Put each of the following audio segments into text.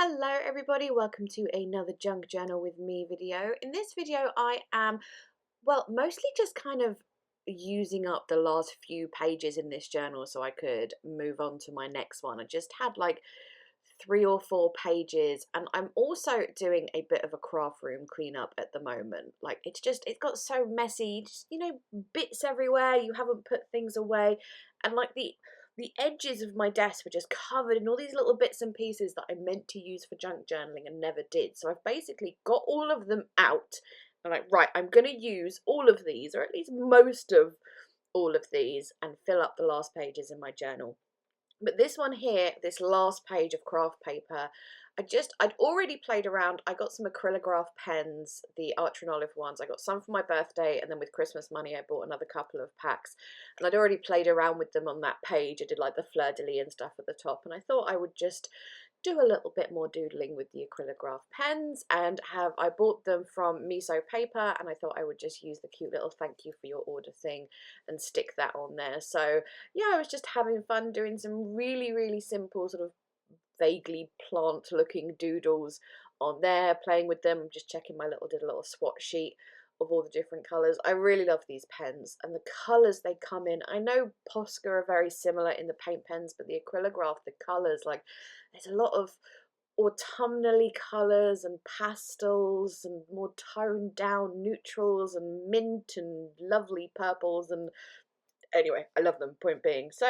Hello everybody, welcome to another junk journal with me video. In this video I am, mostly just kind of using up the last few pages in this journal so I could move on to my next one. I just had like 3 or 4 pages, and I'm also doing a bit of a craft room cleanup at the moment. Like it got so messy, just, bits everywhere, you haven't put things away, and like the edges of my desk were just covered in all these little bits and pieces that I meant to use for junk journaling and never did. So I've basically got all of them out. I'm like, right, I'm going to use all of these, or at least most of all of these, and fill up the last pages in my journal. But this one here, this last page of craft paper, I'd already played around. I got some acrylograph pens, the Archer and Olive ones. I got some for my birthday, and then with Christmas money I bought another couple of packs. And I'd already played around with them on that page. I did like the fleur-de-lis and stuff at the top, and I thought I would just do a little bit more doodling with the acrylograph pens, and I bought them from ms.paper, and I thought I would just use the cute little thank you for your order thing and stick that on there. So yeah, I was just having fun doing some really simple sort of vaguely plant looking doodles on there, playing with them, just checking did a little swatch sheet of all the different colours. I really love these pens and the colours they come in. I know Posca are very similar in the paint pens, but the acrylograph, the colours, like there's a lot of autumnally colours and pastels and more toned down neutrals and mint and lovely purples, and anyway, I love them, point being. So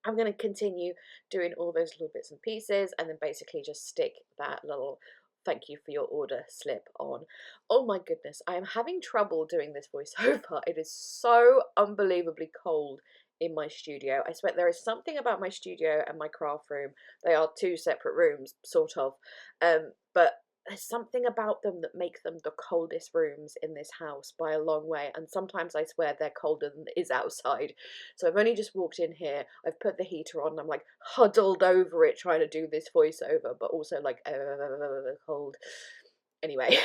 I'm going to continue doing all those little bits and pieces, and then basically just stick that little thank you for your order slip on. Oh my goodness, I am having trouble doing this voiceover. It is so unbelievably cold in my studio. I swear there is something about my studio and my craft room. They are 2 separate rooms, sort of, but there's something about them that make them the coldest rooms in this house by a long way, and sometimes I swear they're colder than it is outside. So I've only just walked in here, I've put the heater on, and I'm like huddled over it trying to do this voiceover, but also like cold. Anyway,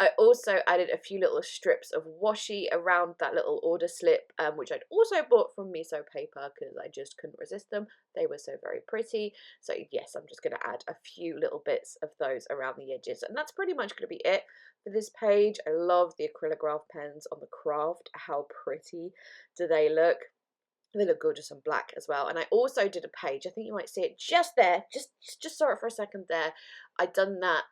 I also added a few little strips of washi around that little order slip, which I'd also bought from Miso Paper because I just couldn't resist them. They were so very pretty. So yes, I'm just going to add a few little bits of those around the edges. And that's pretty much going to be it for this page. I love the acrylograph pens on the craft. How pretty do they look? They look gorgeous on black as well. And I also did a page, I think you might see it just there, just saw it for a second there. I'd done that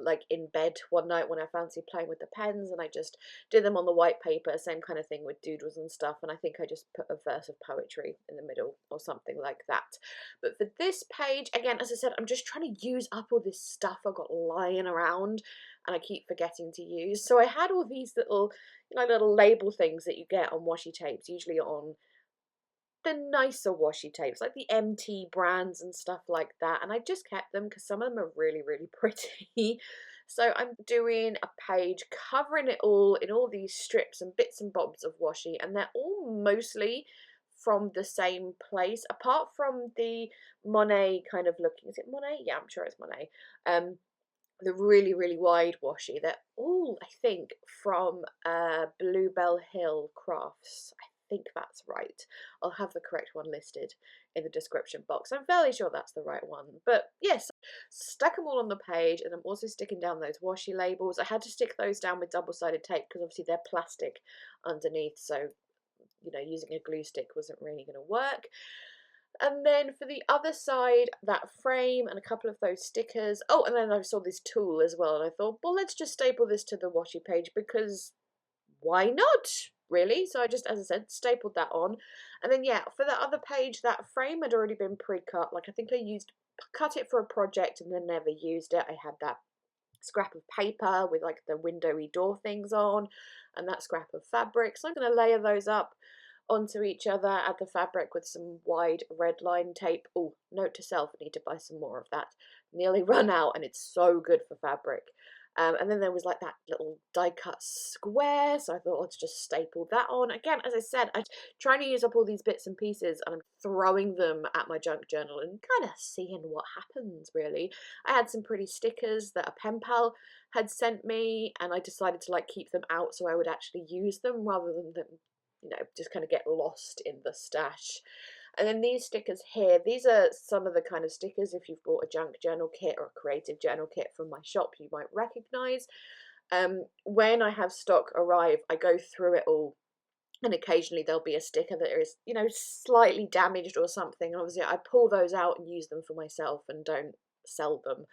like in bed one night when I fancied playing with the pens, and I just did them on the white paper, same kind of thing with doodles and stuff, and I think I just put a verse of poetry in the middle or something like that. But for this page, again, as I said, I'm just trying to use up all this stuff I've got lying around and I keep forgetting to use. So I had all these little, little label things that you get on washi tapes, usually on the nicer washi tapes, like the MT brands and stuff like that, and I just kept them because some of them are really pretty. So I'm doing a page covering it all in all these strips and bits and bobs of washi, and they're all mostly from the same place, apart from the Monet kind of looking, is it Monet? Yeah, I'm sure it's Monet. The really wide washi, they're all, I think, from Bluebell Hill Crafts. I think that's right. I'll have the correct one listed in the description box. I'm fairly sure that's the right one. But yes, stuck them all on the page, and I'm also sticking down those washi labels. I had to stick those down with double-sided tape because obviously they're plastic underneath, so using a glue stick wasn't really going to work. And then for the other side, that frame and a couple of those stickers. Oh, and then I saw this tool as well, and I thought, well, let's just staple this to the washi page because why not, really? So I just, as I said, stapled that on. And then yeah, for the other page, that frame had already been pre-cut. Like I think I cut it for a project and then never used it. I had that scrap of paper with like the windowy door things on, and that scrap of fabric. So I'm going to layer those up onto each other, add the fabric with some wide red line tape. Oh, note to self, I need to buy some more of that. Nearly run out, and it's so good for fabric. And then there was like that little die cut square, so I thought let's just staple that on. Again, as I said, I'm trying to use up all these bits and pieces, and I'm throwing them at my junk journal and kind of seeing what happens, really. I had some pretty stickers that a pen pal had sent me, and I decided to like keep them out so I would actually use them rather than them, just kind of get lost in the stash. And then these stickers here, these are some of the kind of stickers, if you've bought a junk journal kit or a creative journal kit from my shop, you might recognize. When I have stock arrive, I go through it all, and occasionally there'll be a sticker that is, you know, slightly damaged or something. Obviously, I pull those out and use them for myself and don't sell them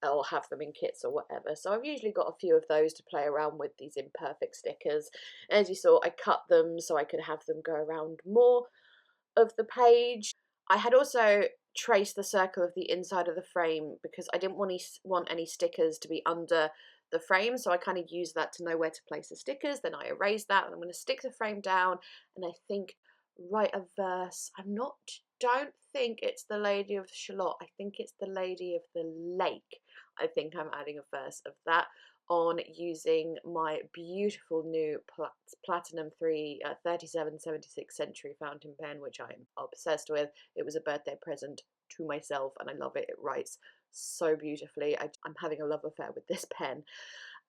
or have them in kits or whatever. So I've usually got a few of those to play around with, these imperfect stickers. As you saw, I cut them so I could have them go around more of the page. I had also traced the circle of the inside of the frame because I didn't want any stickers to be under the frame, so I kind of used that to know where to place the stickers. Then I erased that, and I'm going to stick the frame down, and I think write a verse. Don't think it's the Lady of Shalott. I think it's the Lady of the Lake. I think I'm adding a verse of that on using my beautiful new Platinum 3776 Century fountain pen, which I'm obsessed with. It was a birthday present to myself and I love it. It writes so beautifully. I'm having a love affair with this pen.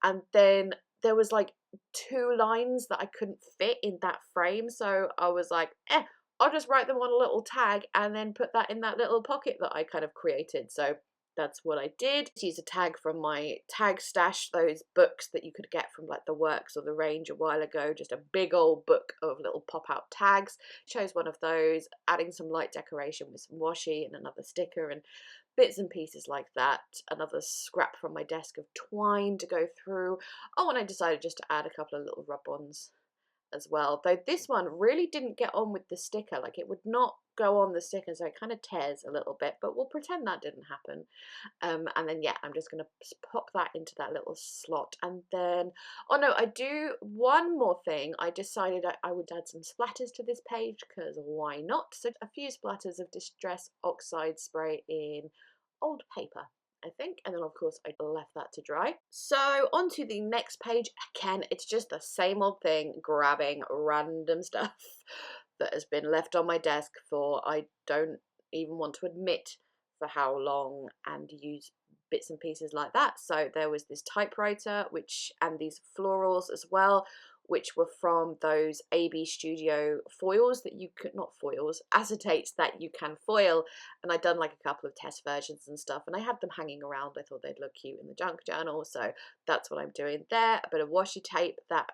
And then there was like 2 lines that I couldn't fit in that frame, so I was like, I'll just write them on a little tag and then put that in that little pocket that I kind of created. So that's what I did. Use a tag from my tag stash, those books that you could get from like the Works or the Range a while ago, just a big old book of little pop-out tags. Chose one of those, adding some light decoration with some washi and another sticker and bits and pieces like that. Another scrap from my desk of twine to go through. Oh, and I decided just to add a couple of little rub-ons as well, though this one really didn't get on with the sticker. Like, it would not go on the sticker, so it kind of tears a little bit, but we'll pretend that didn't happen. And then yeah, I'm just going to pop that into that little slot. And then, oh no, I do one more thing. I decided I would add some splatters to this page, because why not? So a few splatters of Distress Oxide spray in old paper, I think, and then of course I left that to dry. So onto the next page. Again, it's just the same old thing, grabbing random stuff that has been left on my desk for, I don't even want to admit for how long, and use bits and pieces like that. So there was this typewriter, and these florals as well, which were from those AB Studio foils that you could, not foils, acetates that you can foil. And I'd done like a couple of test versions and stuff, and I had them hanging around. I thought they'd look cute in the junk journal, so that's what I'm doing there. A bit of washi tape. That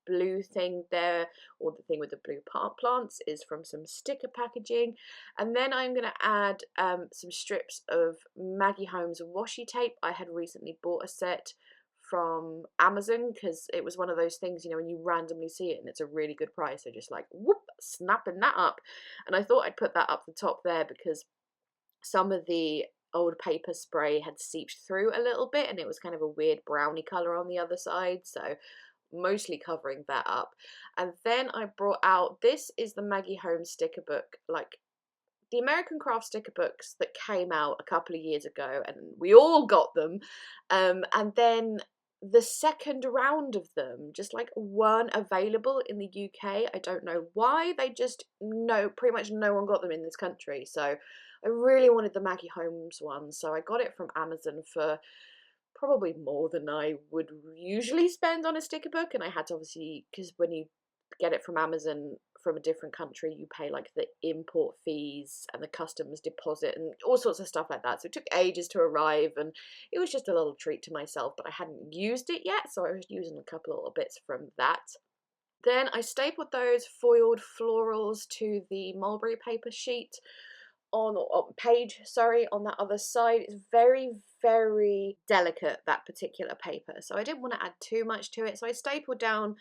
blue thing there, or the thing with the blue plants, is from some sticker packaging. And then I'm going to add some strips of Maggie Holmes washi tape. I had recently bought a set from Amazon because it was one of those things, you know, when you randomly see it and it's a really good price, so just like whoop, snapping that up. And I thought I'd put that up the top there because some of the old paper spray had seeped through a little bit and it was kind of a weird browny colour on the other side, so mostly covering that up. And then I brought out, this is the Maggie Holmes sticker book, like the American Craft sticker books that came out a couple of years ago, and we all got them. And then the second round of them just like weren't available in the UK. I don't know why. They just, no, pretty much no one got them in this country. So I really wanted the Maggie Holmes one, so I got it from Amazon for probably more than I would usually spend on a sticker book. And I had to, obviously, because when you get it from Amazon from a different country, you pay like the import fees and the customs deposit and all sorts of stuff like that. So it took ages to arrive, and it was just a little treat to myself, but I hadn't used it yet, so I was using a couple of little bits from that. Then I stapled those foiled florals to the mulberry paper sheet on that other side. It's very, very delicate, that particular paper, so I didn't want to add too much to it, so I stapled down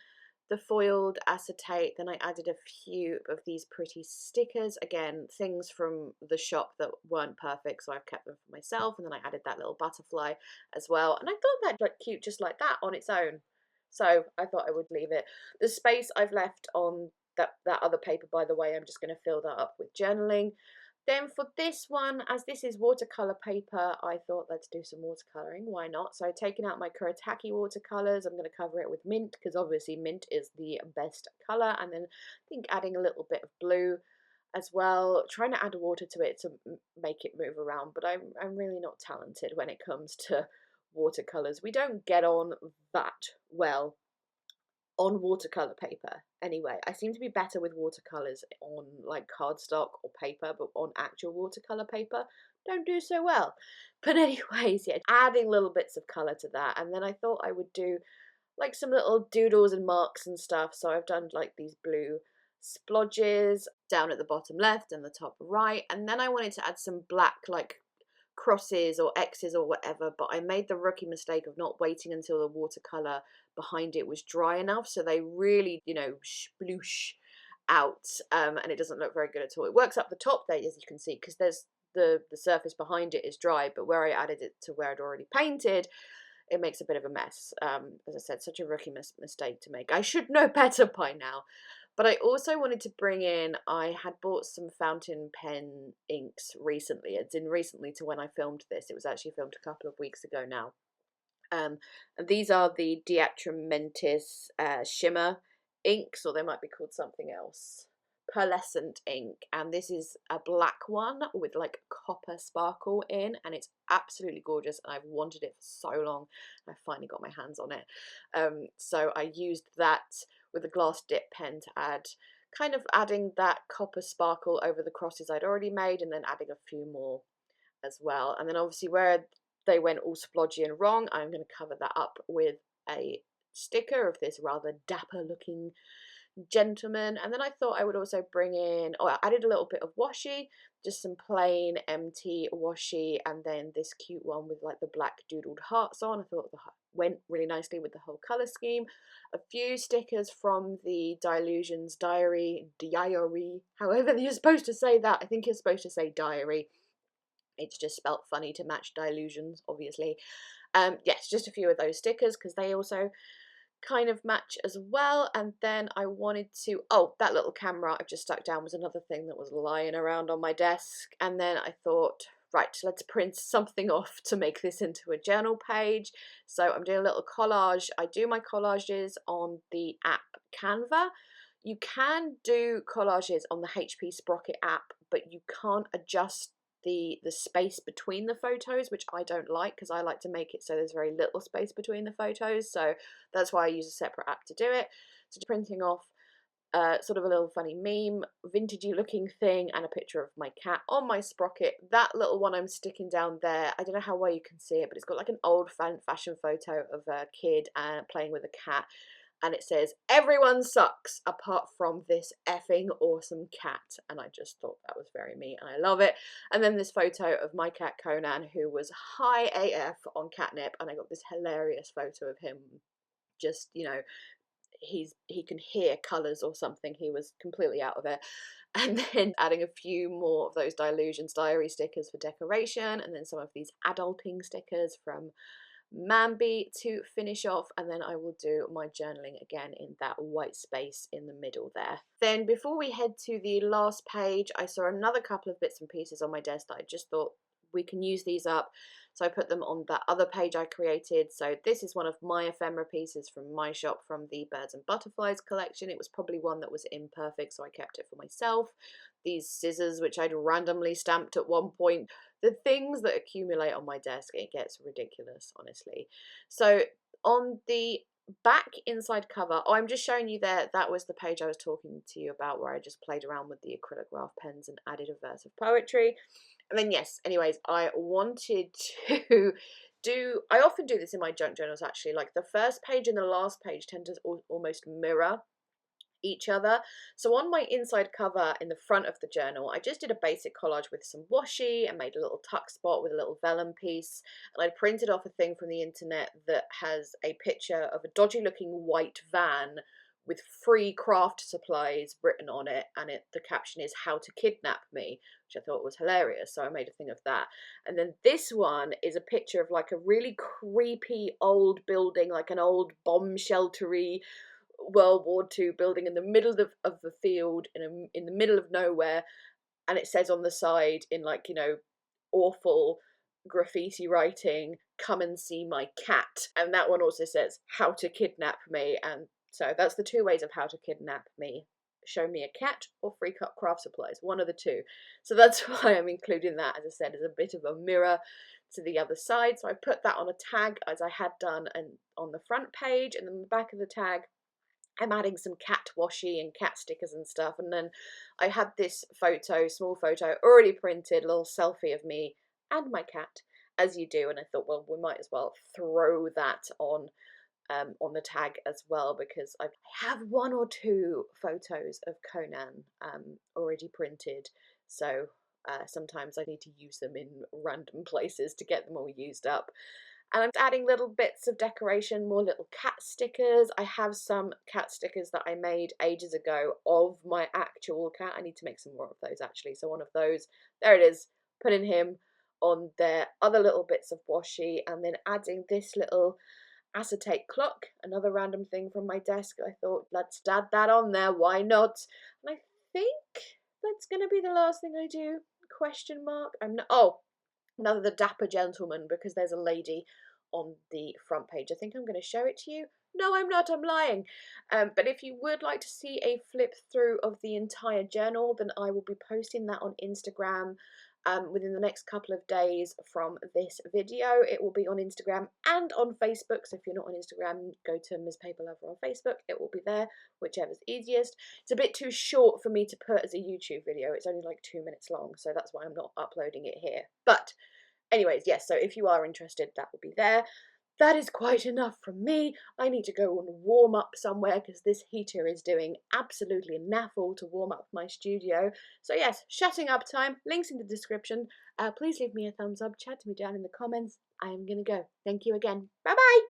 the foiled acetate. Then I added a few of these pretty stickers, again things from the shop that weren't perfect, so I've kept them for myself. And then I added that little butterfly as well, and I thought that looked cute just like that on its own, so I thought I would leave it. The space I've left on that other paper, by the way, I'm just going to fill that up with journaling. Then for this one, as this is watercolour paper, I thought let's do some watercolouring, why not? So taking out my Kuretake watercolours, I'm going to cover it with mint, because obviously mint is the best colour, and then I think adding a little bit of blue as well, trying to add water to it to make it move around, but I'm really not talented when it comes to watercolours. We don't get on that well on watercolor paper. Anyway, I seem to be better with watercolors on like cardstock or paper, but on actual watercolor paper, don't do so well. But anyways, yeah, adding little bits of color to that. And then I thought I would do like some little doodles and marks and stuff. So I've done like these blue splodges down at the bottom left and the top right. And then I wanted to add some black like crosses or X's or whatever, but I made the rookie mistake of not waiting until the watercolor behind it was dry enough, so they really, you know, sploosh out, and it doesn't look very good at all. It works up the top there, as you can see, because there's the surface behind it is dry, but where I added it to where I'd already painted, it makes a bit of a mess. As I said, such a rookie mistake to make. I should know better by now. But I also wanted to bring in, I had bought some fountain pen inks recently. It's in recently to when I filmed this. It was actually filmed a couple of weeks ago now. And these are the Diatramentis shimmer inks, or they might be called something else. Pearlescent ink, and this is a black one with like copper sparkle in, and it's absolutely gorgeous, and I've wanted it for so long. I finally got my hands on it. So I used that with a glass dip pen to add, kind of adding that copper sparkle over the crosses I'd already made, and then adding a few more as well. And then obviously where they went all splodgy and wrong, I'm going to cover that up with a sticker of this rather dapper looking gentleman. And then I thought I would also bring in, or I added a little bit of washi, just some plain empty washi, and then this cute one with like the black doodled hearts on. I thought went really nicely with the whole color scheme. A few stickers from the Dilutions diary, however you're supposed to say that. I think you're supposed to say diary. It's just spelt funny to match Dilutions, obviously. Yes, just a few of those stickers because they also kind of match as well. And then I wanted to, oh, that little camera I've just stuck down was another thing that was lying around on my desk. And then I thought, right, let's print something off to make this into a journal page. So I'm doing a little collage. I do my collages on the app Canva. You can do collages on the HP Sprocket app, but you can't adjust the space between the photos, which I don't like because I like to make it so there's very little space between the photos. So that's why I use a separate app to do it. So just printing off sort of a little funny meme, vintagey looking thing, and a picture of my cat on my sprocket. That little one I'm sticking down there, I don't know how well you can see it, but it's got like an old fashion photo of a kid playing with a cat. And it says, everyone sucks apart from this effing awesome cat. And I just thought that was very me and I love it. And then this photo of my cat Conan, who was high AF on catnip. And I got this hilarious photo of him just, you know, he can hear colours or something. He was completely out of it. And then adding a few more of those Dilutions diary stickers for decoration. And then some of these adulting stickers from Mambi to finish off, and then I will do my journaling again in that white space in the middle there. Then before we head to the last page, I saw another couple of bits and pieces on my desk that I just thought we can use these up. So I put them on that other page I created. So this is one of my ephemera pieces from my shop from the Birds and Butterflies collection. It was probably one that was imperfect, so I kept it for myself. These scissors, which I'd randomly stamped at one point. The things that accumulate on my desk, it gets ridiculous, honestly. So on the back inside cover, oh, I'm just showing you there, that was the page I was talking to you about where I just played around with the acrylic graph pens and added a verse of poetry. And then yes, anyways, I wanted to I often do this in my junk journals actually, like the first page and the last page tend to almost mirror each other. So on my inside cover in the front of the journal, I just did a basic collage with some washi and made a little tuck spot with a little vellum piece. And I printed off a thing from the internet that has a picture of a dodgy looking white van with free craft supplies written on it, and the caption is "How to Kidnap Me," which I thought was hilarious, so I made a thing of that. And then this one is a picture of like a really creepy old building, like an old bomb sheltery World War II building in the middle of the field, in the middle of nowhere, and it says on the side in like, you know, awful graffiti writing, "Come and see my cat." And that one also says "How to Kidnap Me." And so that's the two ways of how to kidnap me: show me a cat or free cut craft supplies, one of the two. So that's why I'm including that, as I said, as a bit of a mirror to the other side. So I put that on a tag as I had done and on the front page, and then the back of the tag I'm adding some cat washi and cat stickers and stuff, and then I had this photo, small photo, already printed, a little selfie of me and my cat, as you do, and I thought, well, we might as well throw that on the tag as well, because I have one or two photos of Conan already printed, so sometimes I need to use them in random places to get them all used up. And I'm adding little bits of decoration, more little cat stickers. I have some cat stickers that I made ages ago of my actual cat. I need to make some more of those actually. So one of those, there it is, putting him on there. Other little bits of washi, and then adding this little acetate clock, another random thing from my desk. I thought, let's add that on there, why not? And I think that's gonna be the last thing I do. Question mark. I'm not, oh, another dapper gentleman, because there's a lady on the front page. I think I'm going to show it to you. No, I'm not, I'm lying. But if you would like to see a flip through of the entire journal, then I will be posting that on Instagram within the next couple of days from this video. It will be on Instagram and on Facebook, so if you're not on Instagram, go to ms.paperlover on Facebook. It will be there, whichever's easiest. It's a bit too short for me to put as a YouTube video. It's only like 2 minutes long, so that's why I'm not uploading it here. But anyways, yes, so if you are interested, that will be there. That is quite enough from me. I need to go and warm up somewhere because this heater is doing absolutely naffle to warm up my studio. So yes, shutting up time. Links in the description. Please leave me a thumbs up. Chat to me down in the comments. I am going to go. Thank you again. Bye-bye.